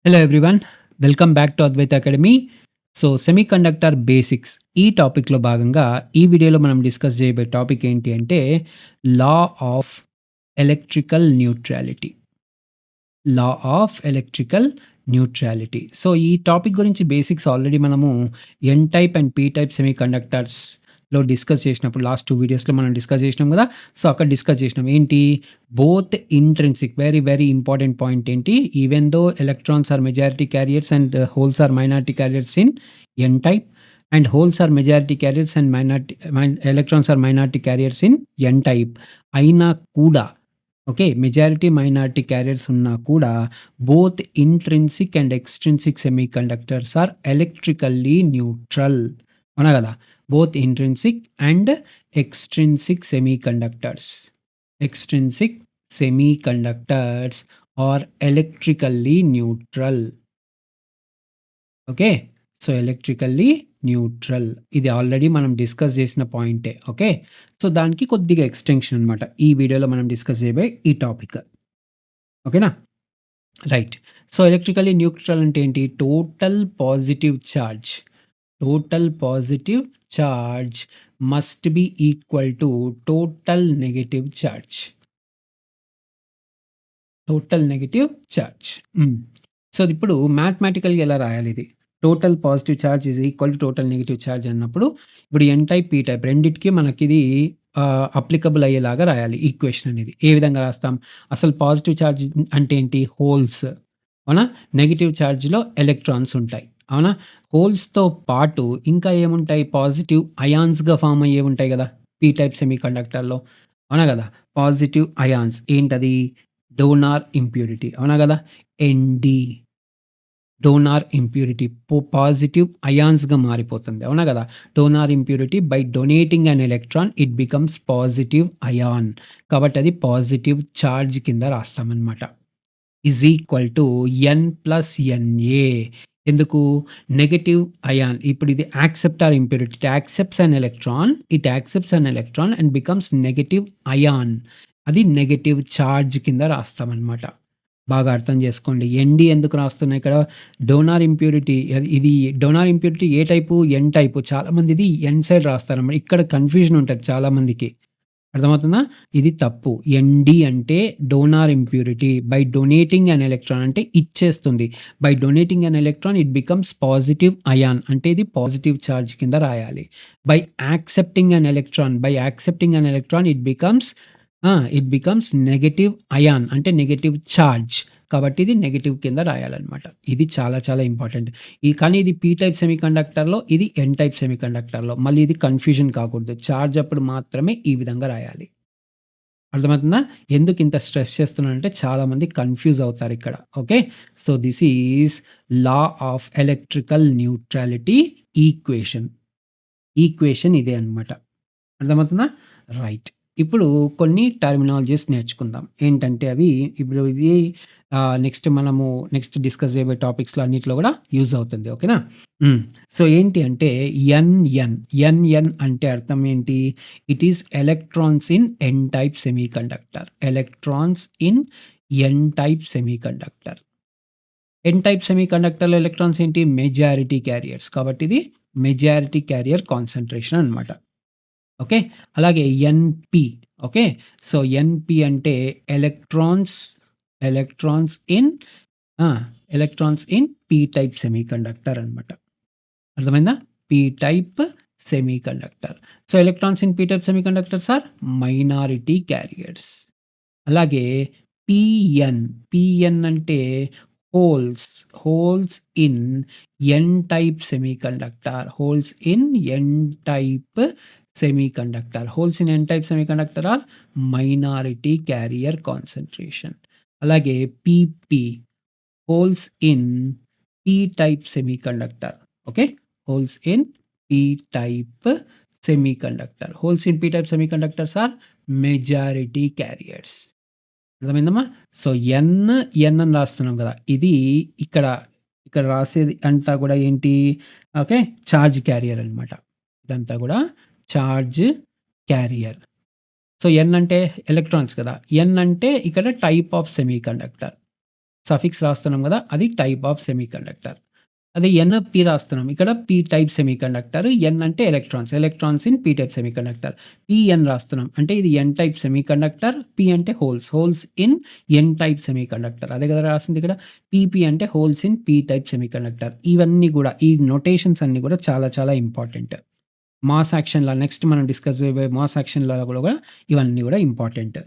Hello everyone. Welcome back to Advaita academy. So, semiconductor basics ఈ టాపిక్‌లో భాగంగా ఈ వీడియోలో మనం డిస్కస్ చేయబోయే టాపిక్ ఏంటి అంటే law of electrical neutrality. Law of electrical neutrality. So, ఈ టాపిక్ గురించి బేసిక్స్ ఆల్రెడీ మనము N type and P type సెమీకండక్టర్స్‌లో డిస్కస్ చేసినప్పుడు లాస్ట్ 2 వీడియోస్‌లో మనం డిస్కస్ చేసినాం గదా! సో, అక్కడ డిస్కస్ చేసినాం. ఏంటి? Both intrinsic very, very important point ఏంటి? Even though electrons are majority carriers and holes are minority carriers in N type and holes are majority carriers and electrons are minority carriers in N type అయినా కూడా okay. Majority, minority carriers ఉన్నా కూడా both intrinsic and extrinsic semiconductors are electrically neutral. అవునా గదా! Both intrinsic and extrinsic semiconductors. Extrinsic semiconductors are electrically neutral. Okay. So, electrically neutral. ఇది already మనం discuss చేసిన పాయింటే. ఓకే. సో, దానికి కొద్దిగా ఎక్స్‌టెన్షన్ అనమాట. ఈ వీడియోలో మనం డిస్కస్ చేయబోయే ఈ టాపిక్. ఓకేనా? రైట్. సో, ఎలక్ట్రికల్లీ న్యూట్రల్ అంటే ఏంటి? Total positive charge. Total positive charge must be equal to total negative charge. Total negative charge. Hmm. So, ఇప్పుడు మ్యాథమెటికల్‌గా ఎలా రాయాలిది? Total positive charge is equal to total negative charge అన్నప్పుడు, ఇప్పుడు ఎన్ type, P type రెండిటికి మనకిది applicable అయ్యేలాగా రాయాలి equation అనేది. ఏ విధంగా రాస్తాం? అసలు పాజిటివ్ చార్జ్ అంటే ఏంటి? హోల్స్. అవునా? నెగెటివ్ చార్జ్‌లో ఎలక్ట్రాన్స్ ఉంటాయి. అవునా? హోల్స్‌తో పాటు ఇంకా ఏముంటాయి? పాజిటివ్ అయాన్స్‌గా ఫార్మ్ అయ్యేవుంటాయి గదా! పీ టైప్ సెమీకండక్టర్‌లో. అవునా గదా! పాజిటివ్ అయాన్స్ ఏంటది? Donor impurity. అవునా గదా! ఎన్‌డి. డోనార్ ఇంప్యూరిటీ పాజిటివ్ అయాన్స్‌గా మారిపోతుంది. అవునా గదా! Donor impurity by donating an electron it becomes positive ion. కాబట్టి అది పాజిటివ్ చార్జ్ కింద రాస్తామనమాట. Is equal to N plus NA. ఎందుకు? Negative ion. ఇప్పుడు ఇది acceptor impurity. It accepts an electron and becomes negative ion. అది negative charge కింద రాస్తామనమాట. బాగా అర్థం చేసుకోండి. ఎన్‌డి ఎందుకు రాస్తున్నా ఇక్కడ? డోనార్ ఇంప్యూరిటీ ఇది డోనార్ ఇంప్యూరిటీ ఏ టైపు? ఎన్ టైపు. చాలామంది ఇది ఎన్ సైడ్ రాస్తారన్నమాట. ఇక్కడ కన్‌ఫ్యూజన్ ఉంటది చాలామందికి. అర్థమవుతుందా? ఇది తప్పు. ఎన్‌డి అంటే donor impurity. By donating an electron అంటే ఇచ్చేస్తుంది. By donating an electron it becomes positive ion అంటే ఇది పాజిటివ్ చార్జ్ కింద రాయాలి. By accepting an electron it becomes negative ion అంటే నెగెటివ్ చార్జ్. కాబట్టి ఇది నెగెటివ్ కింద రాయాలన్నమాట. ఇది చాలా చాలా ఇంపార్టెంట్. కానీ ఇది పీ టైప్ సెమీకండక్టర్‌లో, ఇది ఎన్ టైప్ సెమీకండక్టర్‌లో. మళ్ళీ ఇది కన్‌ఫ్యూజన్ కాకూడదు. చార్జ్ అప్పుడు మాత్రమే ఈ విధంగా రాయాలి. అర్థమవుతుందా? ఎందుకింత స్ట్రెస్ చేస్తున్నానంటే చాలామంది కన్‌ఫ్యూజ్ అవుతారిక్కడ. Okay. So, this is law of electrical neutrality equation. Equation ఇదే అన్నమాట. అర్థమవుతుందా? రైట్. ఇప్పుడు కొన్ని టర్మినాలజీస్ నేర్చుకుందాం. ఏంటంటే అవి ఇప్పుడు ఇది నెక్స్ట్ డిస్కస్ చేయబోయే టాపిక్స్‌లో అన్నిట్లో గూడా యూజ్ అవుతుంది. ఓకేనా? హ్మ్. సో, ఏంటి అంటే ఎన్‌ఎన్. ఎన్‌ఎన్ అంటే అర్థం ఏంటి? It is electrons in N type semiconductor. Electrons in N type semiconductor. N type సెమీకండక్టర్‌లో ఎలక్ట్రాన్స్ ఏంటి? Majority carriers. కాబట్టి ఇది మెజారిటీ క్యారియర్ కాన్సంట్రేషన్ అన్నమాట. ఓకే. అలాగే ఎన్‌పి. ఓకే. సో, ఎన్‌పి అంటే electrons, electrons in ah! Electrons in P type semiconductor అన్నమాట. అర్థమైందా? P type semiconductor. So, electrons in P type semiconductors are minority carriers. అలాగే PN. PN అంటే holes. Holes in N type semiconductor. Holes in N type semiconductor. Holes in N type semiconductor are minority carrier concentration. అలాగే PP. Holes in P type semiconductor. Okay. Holes in P type semiconductor. Holes in P type semiconductors are majority carriers. అర్థమైందమ్మా? So, N, N అని రాస్తున్నాం గదా! ఇది ఇక్కడ, ఇక్కడ రాసేది అంతా గూడా ఏంటి? ఓకే. చార్జ్ క్యారియర్ అనమాట. ఇదంతా గూడా చార్జ్ క్యారియర్. సో, ఎన్ అంటే ఎలక్ట్రాన్స్ కదా! ఎన్ అంటే ఇక్కడ టైప్ ఆఫ్ సెమీకండక్టర్. సఫిక్స్ రాస్తున్నాం గదా! అది టైప్ ఆఫ్ సెమీకండక్టర్. అదే ఎన్, పి రాస్తున్నాం. ఇక్కడ పి టైప్ సెమీకండక్టర్. ఎన్ అంటే electrons. Electrons in P type semiconductor. PN రాస్తున్నాం. అంటే ఇది ఎన్ టైప్ సెమీకండక్టర్. పి అంటే holes. Holes in N type semiconductor. అదే కదా రాసింది ఇక్కడ. పిపి అంటే holes in P type semiconductor. ఇవన్నీ గూడా ఈ నొటేషన్స్ అన్నీ గూడా చాలా చాలా ఇంపార్టెంట్. మాస్ యాక్షన్‌ల నెక్స్ట్ మనం డిస్కస్ చేయబోయే మాస్ యాక్షన్‌ల గూడా ఇవన్నీ గూడా ఇంపార్టెంట్.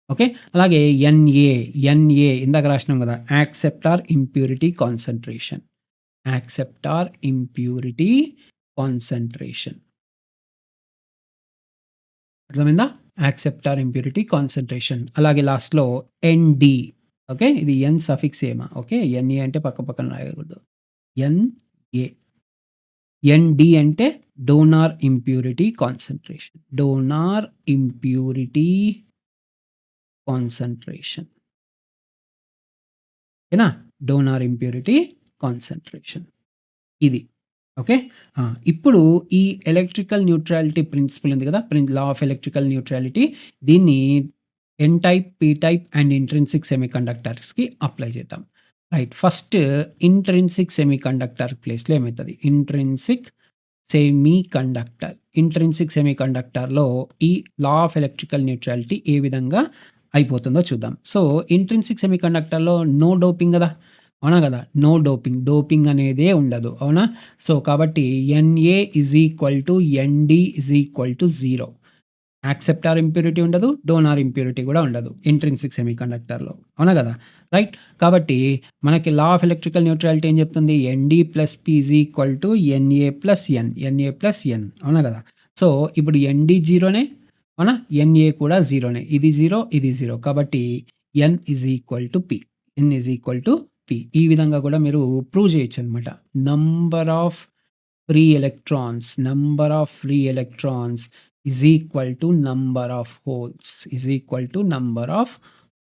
ఓకే. అలాగే ఎన్ఏ, ఎన్ఏ ఇందాక రాసినాం గదా! Acceptor impurity concentration. Acceptor impurity concentration. అర్థమైందా? Acceptor impurity concentration. అలాగే లాస్ట్‌లో ఎన్‌డి. ఓకే. ఇది ఎన్ సఫిక్స్ ఏమా. ఓకే. ఎన్‌ఏ అంటే పక్క పక్కన రాయకూడదు. ఎన్‌ఏ. ఎన్‌డి అంటే donor impurity concentration. Donor impurity concentration. ఓకేనా? Donor impurity concentration. ఇది. ఓకే. ఆ! ఇప్పుడు ఈ ఎలక్ట్రికల్ న్యూట్రాలిటీ ప్రిన్సిపల్ ఉంది కదా! లా ఆఫ్ ఎలక్ట్రికల్ న్యూట్రాలిటీ దీన్ని N type, P type and intrinsic సెమీకండక్టర్స్‌కి అప్లై చేద్దాం. రైట్. ఫస్ట్ ఇంట్రిన్సిక్ సెమీకండక్టర్ ప్లేస్‌లో ఏమైతది? Intrinsic semiconductor. ఇంట్రిన్సిక్ సెమీకండక్టర్‌లో ఈ లా ఆఫ్ ఎలక్ట్రికల్ న్యూట్రాలిటీ ఏ విధంగా అయిపోతుందో చూద్దాం. సో, ఇంట్రిన్సిక్ సెమీకండక్టర్‌లో నో డోపింగ్ గదా! అవునా గదా! No doping. డోపింగ్ అనేదే ఉండదు. అవునా? సో, కాబట్టి NA is equal to ND is equal to 0. Acceptor impurity ఉండదు. డోనార్ ఇంప్యూరిటీ గూడా ఉండదు. ఇంట్రిన్సిక్ సెమీకండక్టర్‌లో. అవునా గదా! రైట్. కాబట్టి మనకి లా ఆఫ్ ఎలక్ట్రికల్ న్యూట్రాలిటీ ఏం చెప్తుంది? ND plus P is equal to NA plus N. NA plus N. అవునా గదా! సో, ఇప్పుడు ఎన్‌డి 0నే. అవునా? ఎన్ఏ కూడా 0నే. ఇది 0, ఇది 0. కాబట్టి N is equal to P. N is equal to P. ఈ విధంగా గూడా మీరు ప్రూవ్ చేయొచ్చనమాట. Number of free electrons, number of free electrons is equal to number of holes, is equal to number of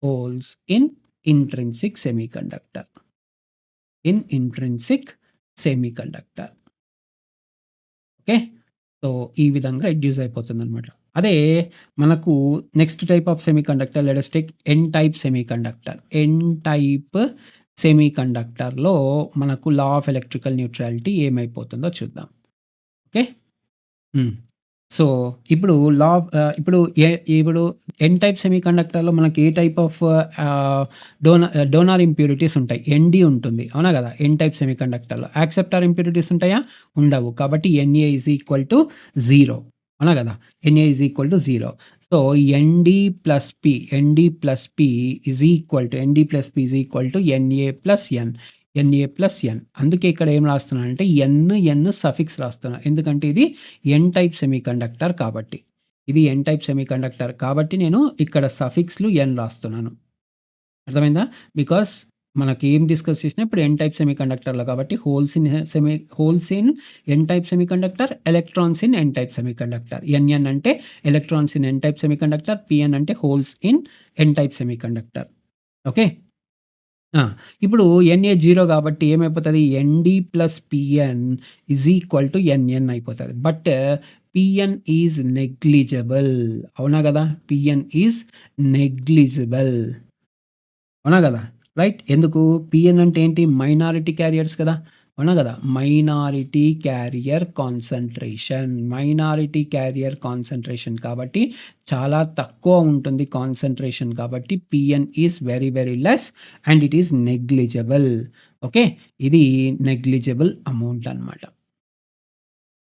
holes in intrinsic semiconductor. In intrinsic semiconductor. Okay. So, ఈ విధంగా reduce అయిపోతుందనమాట. అదే మనకు next type of semiconductor let us take N type semiconductor. N type సెమీకండక్టర్‌లో మనకు law of electrical neutrality ఏమైపోతుందో చూద్దాం. Okay. హ్మ్. సో, ఇప్పుడు ఇప్పుడు ఇప్పుడు ఎన్ టైప్ సెమీకండక్టర్‌లో మనకి ఏ type of ah, donor impurities ఉంటాయి. ఎన్‌డి ఉంటుంది. అవునా గదా! ఎన్ టైప్ సెమీకండక్టర్‌లో. యాక్సెప్టార్ ఇంప్యూరిటీస్ ఉంటాయా? ఉండవు. కాబట్టి ఎన్ఏ ఈజ్ ఈక్వల్ టు 0. అవునా గదా! NA is equal to 0. So, ND plus P, ND plus P is equal to ND plus P is equal to NA plus N. NA plus N. అందుకే ఇక్కడ ఏం రాస్తున్నానంటే ఎన్ suffix రాస్తున్నా. ఎందుకంటే ఇది N type semiconductor కాబట్టి. ఇది ఎన్ టైప్ సెమీకండక్టర్ కాబట్టి నేను ఇక్కడ సఫిక్స్‌లు ఎన్ రాస్తున్నాను. అర్థమైందా? బికాస్ మనకి ఏం డిస్కస్ చేసినా ఇప్పుడు ఎన్ టైప్ సెమీకండక్టర్‌లో కాబట్టి holes in N type semiconductor, electrons in N type semiconductor. NN అంటే electrons in N type semiconductor, PN అంటే holes in N type semiconductor. Okay. ఆ! ఇప్పుడు ఎన్ఏ 0 కాబట్టి ఏమైపోతది? ND plus PN is equal to NN అయిపోతది. But PN is negligible. అవునా గదా! PN is negligible. అవునా గదా! రైట్. ఎందుకు? పిఎన్ అంటే ఏంటి? మైనారిటీ క్యారియర్స్ కదా! అవునా గదా! Minority carrier concentration. Minority carrier concentration కాబట్టి చాలా తక్కువ ఉంటుంది కాన్సంట్రేషన్ కాబట్టి PN is very very less and it is negligible. Okay. ఇది నెగ్లిజిబుల్ అమౌంట్ అన్నమాట.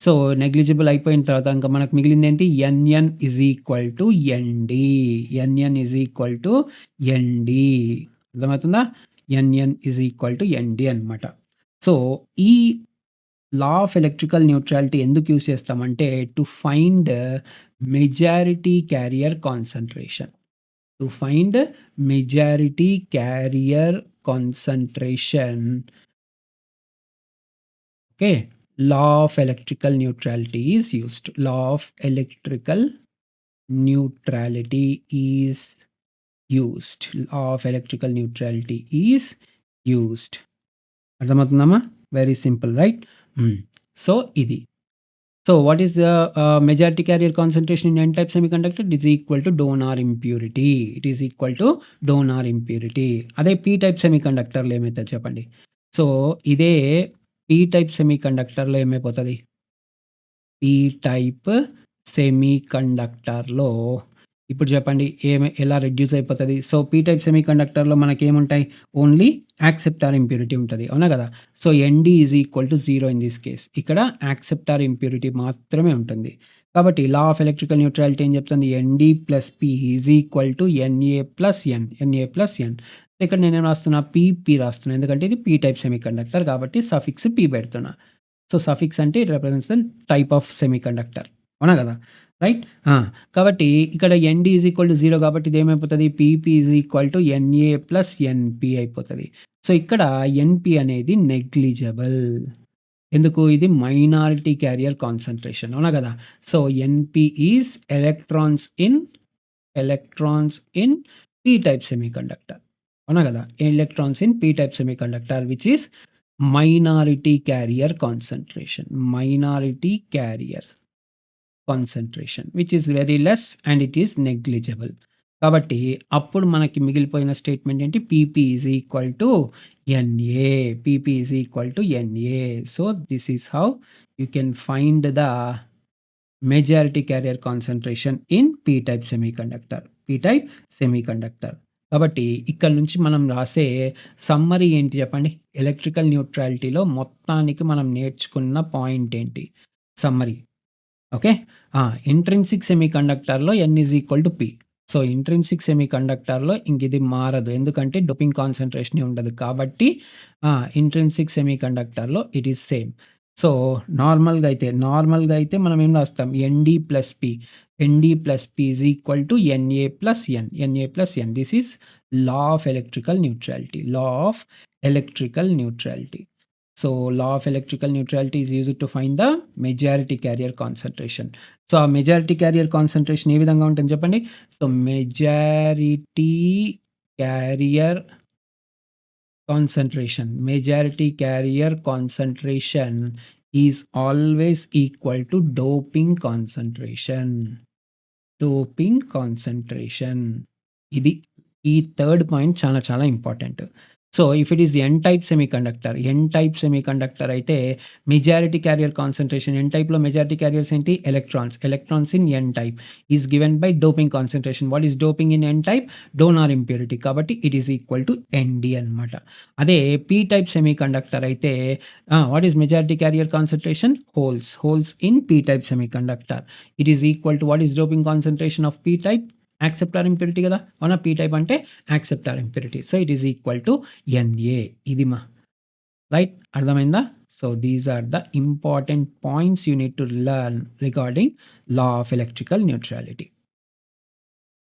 సో, నెగ్లిజిబుల్ అయిపోయిన తర్వాత ఇంక మనకు మిగిలిందేంటి? NN is equal to ND. NN is equal to ND. అర్థమవుతుందా? NN is equal to ND అనమాట. సో, ఈ లా ఆఫ్ ఎలక్ట్రికల్ న్యూట్రాలిటీ ఎందుకు యూజ్ చేస్తామంటే to find majority carrier concentration. To find majority carrier concentration. Okay. Law of electrical neutrality is used. Law of electrical neutrality is used. Law of electrical neutrality is used. అర్థమవుతుందమ్మా? Very simple right? Hmm. So, ఇది. So what is the majority carrier concentration in n-type semiconductor? It is equal to donor impurity. It is equal to donor impurity. అదే p-type semiconductorలో ఏమైతది చెప్పండి. So ఇదే p-type semiconductorలో ఏమైపోతది? p-type సెమీకండక్టర్‌లో ఇప్పుడు చెప్పండి ఎలా reduce అయిపోతది? So p-type సెమీకండక్టర్‌లో మనకేముంటాయి? ఓన్లీ యాక్సెప్ట్ ఆర్ ఇంప్యూరిటీ ఉంటది. అవునా గదా! So Nd is equal to 0 in this case. ఇక్కడ యాక్సెప్ట్ ఆర్ ఇంప్యూరిటీ మాత్రమే ఉంటుంది. కాబట్టి లా ఆఫ్ ఎలక్ట్రికల్ న్యూట్రాలిటీ ఏం చెప్తుంది? Nd plus P is equal to Na plus N. Na plus N. ఇక్కడ నేనేం రాస్తున్నా? Pp రాస్తున్నా. ఎందుకంటే ఇది p-type సెమీకండక్టర్ కాబట్టి సఫిక్స్ p పెడుతున్నా. సో సఫిక్స్ అంటే it represents the type of semiconductor. అవునా గదా! రైట్? ఆ! కాబట్టి ఇక్కడ Nd ఈజ్ ఈక్వల్ టు 0 కాబట్టి ఇదేమైపోతది? Pp is equal to Na plus Np అయిపోతది. సో ఇక్కడ Np అనేది నెగ్లిజిబుల్. ఎందుకు? ఇది మైనారిటీ క్యారియర్ కాన్సంట్రేషన్. అవునా గదా! So Np is electrons in p-type semiconductor. అవునా గదా! Electrons in p-type semiconductor which is minority carrier concentration. Minority carrier concentration which is very less and it is negligible. కాబట్టి అప్పుడు మనకి మిగిలిపోయిన స్టేట్మెంట్ ఏంటి? PP is equal to ఎన్ఏ. PP is equal to ఎన్ఏ. So this is how you can find the majority carrier concentration in p-type semiconductor. p-type semiconductor. కాబట్టి ఇక్కడ నుంచి మనం రాసే సమ్మరీ ఏంటి చెప్పండి? ఎలక్ట్రికల్ న్యూట్రాలిటీలో మొత్తానికి మనం నేర్చుకున్న పాయింట్ ఏంటి? సమ్మరీ. ఓకే. ఇంట్రిన్సిక్ సెమీకండక్టర్‌లో N is equal to P. So intrinsic సెమీకండక్టర్‌లో ఇంకిది మారదు. ఎందుకంటే డోపింగ్ కాన్సంట్రేషనే ఉండదు. కాబట్టి ఇంట్రిన్సిక్ సెమీకండక్టర్‌లో ఇట్ ఈస్ సేమ్. సో నార్మల్‌గా అయితే మనం ఏం రాస్తాం? Nd plus P. Nd plus P is equal to Na plus N. Na plus N. This is law of electrical neutrality. Law of electrical neutrality. So law of electrical neutrality is used to find the majority carrier concentration. So ఆ majority carrier concentration ఏ విధంగా ఉంటుంది చెప్పండి? So majority carrier concentration is always equal to doping concentration. ఇది ఈ third point చాలా చాలా important. So if it is n-type semiconductor అయితే మెజారిటీ క్యారియర్ కాన్సంట్రేషన్ n-typeలో మెజారిటీ క్యారియర్స్ ఏంటి? Electrons in n-type is given by doping concentration. What is doping in n-type? Donor impurity. కాబట్టి it is equal to Nd అనమాట. అదే p-type semiconductor అయితే what is majority carrier concentration? Holes in p-type semiconductor. It is equal to what is doping concentration of p-type? Acceptor impurity కదా! అవునా? p-type అంటే acceptor impurity. So it is equal to Na. ఇది right? అర్థమైందా? So these are the important points you need to learn regarding law of electrical neutrality.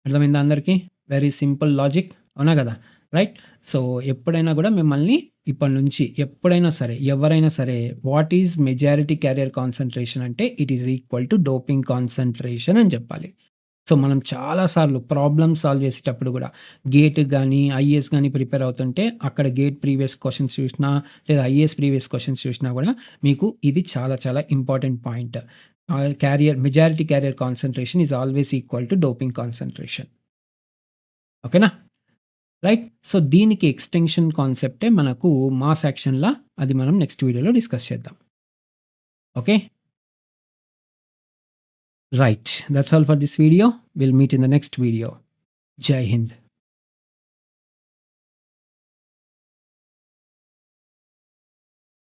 అర్థమైందా అందరికీ? Very simple logic. అవునా గదా! Right? So ఎప్పుడైనా గూడా మిమ్మల్ని ఇప్పటి నుంచి ఎప్పుడైనా సరే, ఎవరైనా సరే what is majority carrier concentration అంటే it is equal to doping concentration అని చెప్పాలి. సో మనం చాలా సార్లు ప్రాబ్లమ్ సాల్వ్ చేసేటప్పుడు గూడా గేట్‌కి గానీ, ఐఏఎస్ గానీ ప్రిపేర్ అవుతుంటే అక్కడ గేట్ ప్రీవియస్ క్వెషన్స్ చూసినా, లేదా ఐఏఎస్ ప్రీవియస్ క్వెషన్స్ చూసినా గూడా మీకు ఇది చాలా చాలా important point. Majority carrier concentration is always equal to doping concentration. ఓకేనా? రైట్? సో దీనికి ఎక్స్‌టెన్షన్ కాన్సెప్టే మనకు మాస్ యాక్షన్‌లా అది మనం నెక్స్ట్ వీడియోలో డిస్కస్ చేద్దాం. Okay? Right. That's all for this video. We'll meet in the next video. Jai Hind.